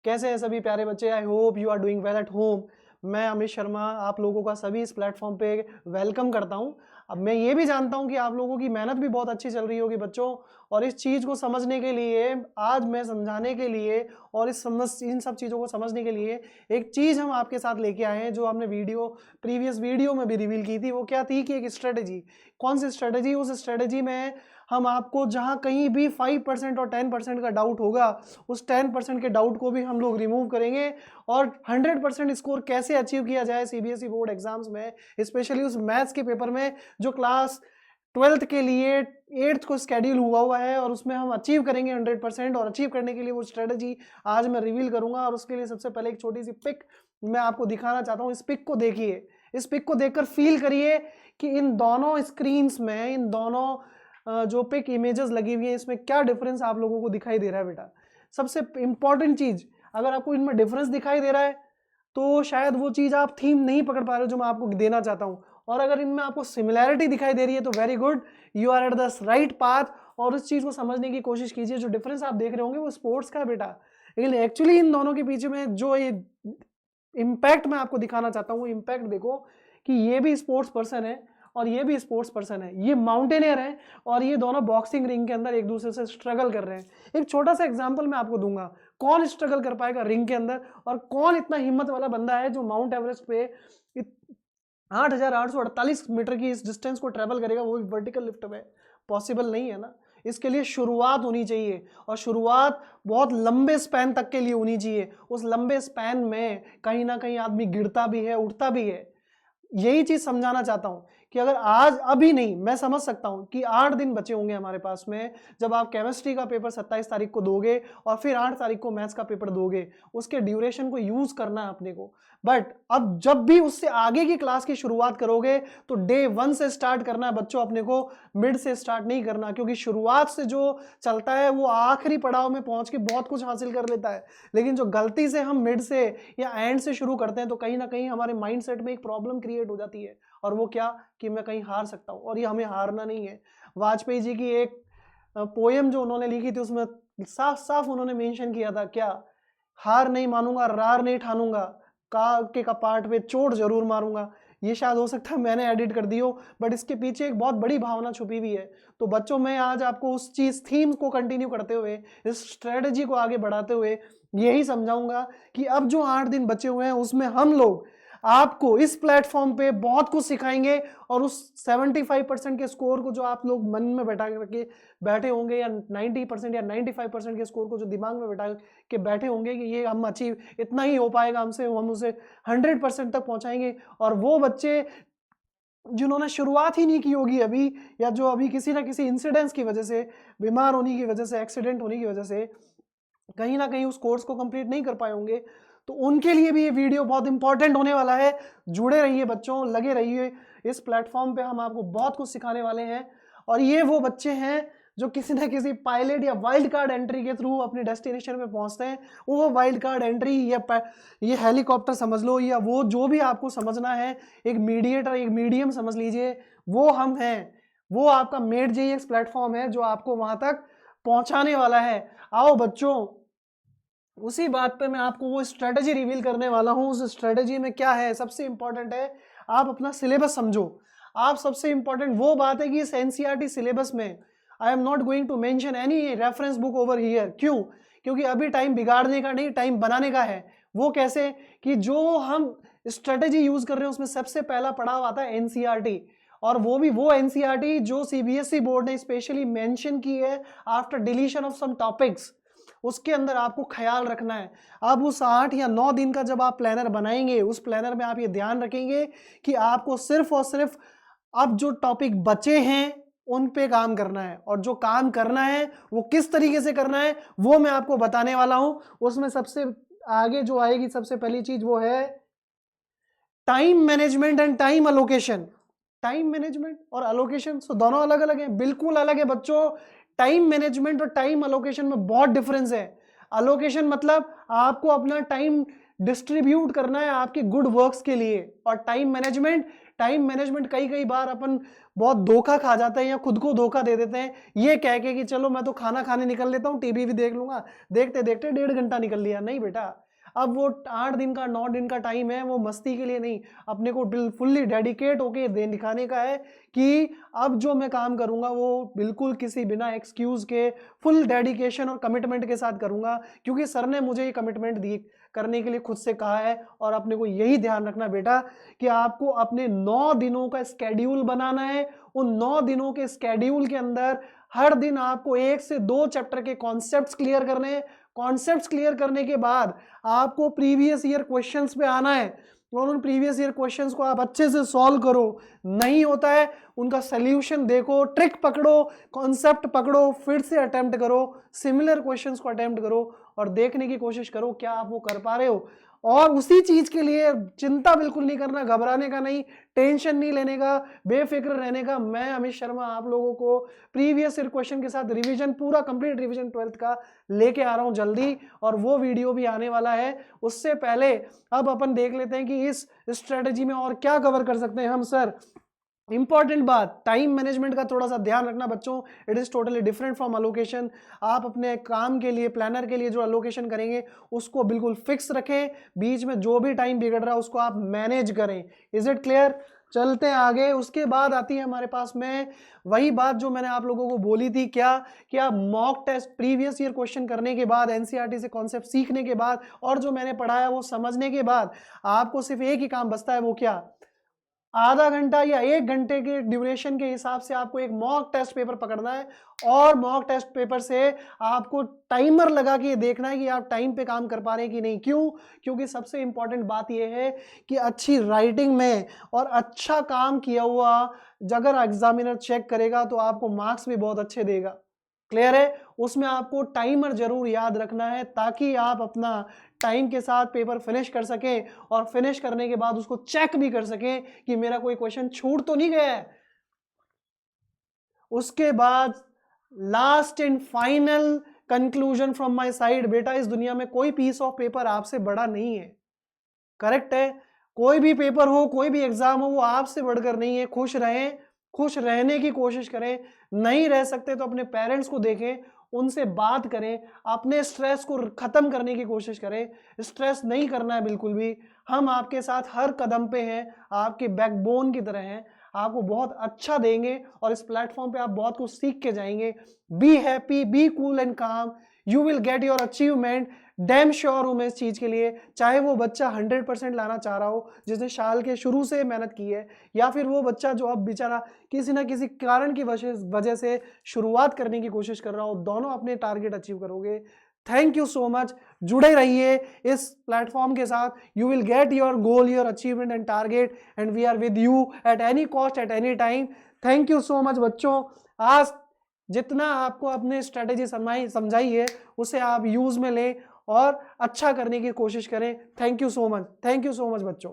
कैसे हैं सभी प्यारे बच्चे? I hope you are doing well at home. मैं अमित शर्मा आप लोगों का सभी इस प्लेटफॉर्म पे वेलकम करता हूं। अब मैं ये भी जानता हूं कि आप लोगों की मेहनत भी बहुत अच्छी चल रही होगी बच्चों, और इस चीज़ को समझने के लिए आज मैं समझाने के लिए और इन सब चीज़ों को समझने के लिए एक चीज़ हम आपके साथ लेके आए हैं, जो हमने प्रीवियस वीडियो में भी रिवील की थी। वो क्या थी कि एक स्ट्रेटेजी। कौन सी स्ट्रेटेजी? उस स्ट्रेटेजी में हम आपको जहां कहीं भी 5% और 10% का डाउट होगा, उस 10% के डाउट को भी हम लोग रिमूव करेंगे, और 100% स्कोर कैसे अचीव किया जाए सीबीएसई बोर्ड एग्जाम्स में, स्पेशली उस मैथ्स के पेपर में जो क्लास 12th के लिए 8th को स्केड्यूल हुआ है, और उसमें हम अचीव करेंगे 100%। और अचीव करने के लिए वो स्ट्रेटेजी आज मैं रिवील करूंगा। और उसके लिए सबसे पहले एक छोटी सी पिक मैं आपको दिखाना चाहता हूं। इस पिक को देखिए, इस पिक को देखकर फील करिए कि इन दोनों स्क्रीन्स में, इन दोनों जो पिक इमेजेस लगी हुई है, इसमें क्या डिफरेंस आप लोगों को दिखाई दे रहा है बेटा। सबसे इंपॉर्टेंट चीज, अगर आपको इनमें डिफरेंस दिखाई दे रहा है तो शायद वो चीज आप थीम नहीं पकड़ पा रहे हो जो मैं आपको देना चाहता हूं। और अगर इनमें आपको सिमिलैरिटी दिखाई दे रही है तो very good, you are at the right path. और उस चीज को समझने की कोशिश कीजिए। जो डिफरेंस आप देख रहे होंगे वो स्पोर्ट्स का है बेटा, लेकिन एक्चुअली इन दोनों के पीछे में जो ये इम्पैक्ट मैं आपको दिखाना चाहता हूँ, इम्पैक्ट देखो कि ये भी स्पोर्ट्स पर्सन है और ये भी स्पोर्ट्स पर्सन है, ये माउंटेनियर है, और ये दोनों बॉक्सिंग रिंग के अंदर एक दूसरे से स्ट्रगल कर रहे हैं। एक छोटा सा एग्जांपल मैं आपको दूंगा, कौन स्ट्रगल कर पाएगा रिंग के अंदर, और कौन इतना हिम्मत वाला बंदा है जो माउंट एवरेस्ट पे 8,848 मीटर की इस डिस्टेंस को ट्रेवल करेगा, वो भी वर्टिकल लिफ्ट में। पॉसिबल नहीं है ना। इसके लिए शुरुआत होनी चाहिए, और शुरुआत बहुत लंबे स्पैन तक के लिए होनी चाहिए। उस लंबे स्पैन में कहीं ना कहीं आदमी गिरता भी है, उठता भी है। यही चीज समझाना चाहता हूं कि अगर आज अभी नहीं, मैं समझ सकता हूं कि 8 दिन बचे होंगे हमारे पास में, जब आप केमिस्ट्री का पेपर 27 तारीख को दोगे और फिर 8 तारीख को मैथ्स का पेपर दोगे, उसके ड्यूरेशन को यूज करना है अपने को। बट अब जब भी उससे आगे की क्लास की शुरुआत करोगे तो डे 1 से स्टार्ट करना है बच्चों अपने को, मिड से स्टार्ट नहीं करना, क्योंकि शुरुआत से जो चलता है वो आखिरी पड़ाव में पहुंच के बहुत कुछ हासिल कर लेता है। लेकिन जो गलती से हम मिड से या एंड से शुरू करते हैं तो कहीं ना कहीं हमारे माइंडसेट में एक प्रॉब्लम क्रिएट हो जाती है, और वो क्या कि मैं कहीं हार सकता हूं। और ये हमें हारना नहीं है। वाजपेयी जी की एक पोयम जो उन्होंने लिखी थी, उसमें साफ साफ उन्होंने मेंशन किया था क्या, हार नहीं मानूंगा, रार नहीं ठानूंगा, का के कपाट पे चोट जरूर मारूंगा। ये शायद हो सकता है मैंने एडिट कर दी हो, बट इसके पीछे एक बहुत बड़ी भावना छुपी हुई है। तो बच्चों, मैं आज आपको उस चीज थीम को कंटिन्यू करते हुए, इस स्ट्रेटेजी को आगे बढ़ाते हुए यही समझाऊंगा कि अब जो 8 दिन बचे हुए हैं उसमें हम लोग आपको इस प्लेटफॉर्म पे बहुत कुछ सिखाएंगे, और उस 75% के स्कोर को जो आप लोग मन में बैठा के बैठे होंगे, या 90% या 95% के स्कोर को जो दिमाग में बैठा के बैठे होंगे कि ये हम अचीव, इतना ही हो पाएगा हमसे, हम उसे 100% तक पहुंचाएंगे। और वो बच्चे जिन्होंने शुरुआत ही नहीं की होगी अभी, या जो अभी किसी ना किसी इंसिडेंट्स की वजह से, बीमार होने की वजह से, एक्सीडेंट होने की वजह से कहीं ना कहीं उस कोर्स को कंप्लीट नहीं कर पाए होंगे, तो उनके लिए भी ये वीडियो बहुत इंपॉर्टेंट होने वाला है। जुड़े रहिए बच्चों, लगे रहिए। इस प्लेटफॉर्म पे हम आपको बहुत कुछ सिखाने वाले हैं, और ये वो बच्चे हैं जो किसी ना किसी पायलट या वाइल्ड कार्ड एंट्री के थ्रू अपने डेस्टिनेशन पे पहुंचते हैं। वो वाइल्ड कार्ड एंट्री या ये हेलीकॉप्टर समझ लो, या वो जो भी आपको समझना है, एक मीडिएटर, एक मीडियम समझ लीजिए, वो हम हैं। वो आपका मेड जेईएक्स प्लेटफॉर्म है जो आपको वहां तक पहुंचाने वाला है। आओ बच्चों, उसी बात पे मैं आपको वो स्ट्रेटेजी रिवील करने वाला हूं। उस स्ट्रेटेजी में क्या है, सबसे इंपॉर्टेंट है आप अपना सिलेबस समझो। आप सबसे इंपॉर्टेंट वो बात है कि इस एनसीईआरटी सिलेबस में I am not going to mention any reference book over here. क्यों? क्योंकि अभी टाइम बिगाड़ने का नहीं, टाइम बनाने का है। वो कैसे कि जो हम स्ट्रेटेजी यूज कर रहे हैं उसमें सबसे पहला पड़ाव आता है एनसीईआरटी, और वो भी वो एनसीईआरटी जो सीबीएसई बोर्ड ने स्पेशली मेंशन की है after deletion of some topics. उसके अंदर आपको ख्याल रखना है। अब उस 8 या 9 दिन का जब आप प्लानर बनाएंगे, उस प्लानर में आप ये ध्यान रखेंगे कि आपको सिर्फ और सिर्फ अब जो टॉपिक बचे हैं उन पे काम करना है, और जो काम करना है वो किस तरीके से करना है वो मैं आपको बताने वाला हूं। उसमें सबसे आगे जो आएगी सबसे पहली चीज वो है time management and time allocation. Time management और अलोकेशन दोनों अलग अलग हैं, बिल्कुल अलग है बच्चों। टाइम मैनेजमेंट और टाइम अलोकेशन में बहुत डिफरेंस है। अलोकेशन मतलब आपको अपना टाइम डिस्ट्रीब्यूट करना है आपके गुड वर्क्स के लिए, और टाइम मैनेजमेंट टाइम मैनेजमेंट कई कई बार अपन बहुत धोखा खा जाते हैं या खुद को धोखा दे देते हैं ये कह के कि चलो मैं तो खाना खाने निकल लेता हूँ, टीवी भी देख लूंगा, देखते देखते 1.5 घंटा निकल लिया। नहीं बेटा, अब वो 8 दिन का 9 दिन का टाइम है, वो मस्ती के लिए नहीं, अपने को फुल्ली डेडिकेट होके दे दिखाने का है कि अब जो मैं काम करूंगा वो बिल्कुल किसी बिना एक्सक्यूज के फुल डेडिकेशन और कमिटमेंट के साथ करूंगा, क्योंकि सर ने मुझे ये कमिटमेंट दी करने के लिए खुद से कहा है। और अपने को यही ध्यान रखना बेटा कि आपको अपने 9 दिनों का स्केड्यूल बनाना है। उन 9 दिनों के स्केड्यूल के अंदर हर दिन आपको 1 से 2 चैप्टर के कॉन्सेप्ट्स क्लियर करने हैं। कॉन्सेप्ट्स क्लियर करने के बाद आपको प्रीवियस ईयर क्वेश्चंस पे आना है और उन प्रीवियस ईयर क्वेश्चंस को आप अच्छे से सॉल्व करो। नहीं होता है उनका सॉल्यूशन देखो, ट्रिक पकड़ो, कॉन्सेप्ट पकड़ो, फिर से अटेम्प्ट करो, सिमिलर क्वेश्चंस को अटेम्प्ट करो और देखने की कोशिश करो क्या आप वो कर पा रहे हो। और उसी चीज के लिए चिंता बिल्कुल नहीं करना, घबराने का नहीं, टेंशन नहीं लेने का, बेफिक्र रहने का। मैं अमित शर्मा आप लोगों को प्रीवियस ईयर क्वेश्चन के साथ रिवीजन, पूरा कंप्लीट रिवीजन 12th का लेके आ रहा हूं जल्दी, और वो वीडियो भी आने वाला है। उससे पहले अब अपन देख लेते हैं कि इस स्ट्रेटेजी में और क्या कवर कर सकते हैं हम। सर इंपॉर्टेंट बात, टाइम मैनेजमेंट का थोड़ा सा ध्यान रखना बच्चों, it is totally different from allocation. आप अपने काम के लिए, प्लानर के लिए जो अलोकेशन करेंगे उसको बिल्कुल फिक्स रखें, बीच में जो भी टाइम बिगड़ रहा है उसको आप मैनेज करें। Is it clear? चलते हैं आगे। उसके बाद आती है हमारे पास में वही बात जो मैंने आप लोगों को बोली थी, क्या कि आप mock test previous year question करने के बाद, एनसीईआरटी से कॉन्सेप्ट सीखने के बाद और जो मैंने पढ़ाया वो समझने के बाद आपको सिर्फ एक ही काम बचता है। वो क्या? आधा घंटा या 1 घंटे के ड्यूरेशन के हिसाब से आपको एक मॉक टेस्ट पेपर पकड़ना है और मॉक टेस्ट पेपर से आपको टाइमर लगा के देखना है कि आप टाइम पे काम कर पा रहे हैं कि नहीं। क्यों? क्योंकि सबसे इंपॉर्टेंट बात यह है कि अच्छी राइटिंग में और अच्छा काम किया हुआ अगर एग्जामिनर चेक करेगा तो आपको मार्क्स भी बहुत अच्छे देगा। क्लियर है? उसमें आपको टाइमर जरूर याद रखना है ताकि आप अपना टाइम के साथ पेपर फिनिश कर सकें और फिनिश करने के बाद उसको चेक भी कर सकें कि मेरा कोई क्वेश्चन छूट तो नहीं गया है। उसके बाद last and final conclusion from my side, बेटा इस दुनिया में कोई पीस ऑफ पेपर आपसे बड़ा नहीं है। करेक्ट है? कोई भी पेपर हो, कोई भी एग्जाम हो, वो आपसे बढ़कर नहीं है। खुश रहें, खुश रहने की कोशिश करें। नहीं रह सकते तो अपने पेरेंट्स को देखें, उनसे बात करें, अपने स्ट्रेस को खत्म करने की कोशिश करें। स्ट्रेस नहीं करना है बिल्कुल भी। हम आपके साथ हर कदम पे हैं, आपके बैकबोन की तरह हैं, आपको बहुत अच्छा देंगे और इस प्लेटफॉर्म पे आप बहुत कुछ सीख के जाएंगे। Be happy, be cool and calm, you will get your achievement. Damn sure हूं मैं इस चीज के लिए, चाहे वो बच्चा 100% लाना चाह रहा हो जिसने साल के शुरू से मेहनत की है, या फिर वो बच्चा जो अब बेचारा किसी ना किसी कारण की वजह से शुरुआत करने की कोशिश कर रहा हो, दोनों अपने टारगेट अचीव करोगे। Thank you so much. जुड़े रहिए इस प्लेटफॉर्म के साथ। You will get your goal, your achievement and target, and we are with you at any cost, at any time. Thank you so much बच्चों। आज जितना आपको अपने स्ट्रेटेजी समझाई है उसे आप यूज में लें और अच्छा करने की कोशिश करें। Thank you so much, thank you so much बच्चों।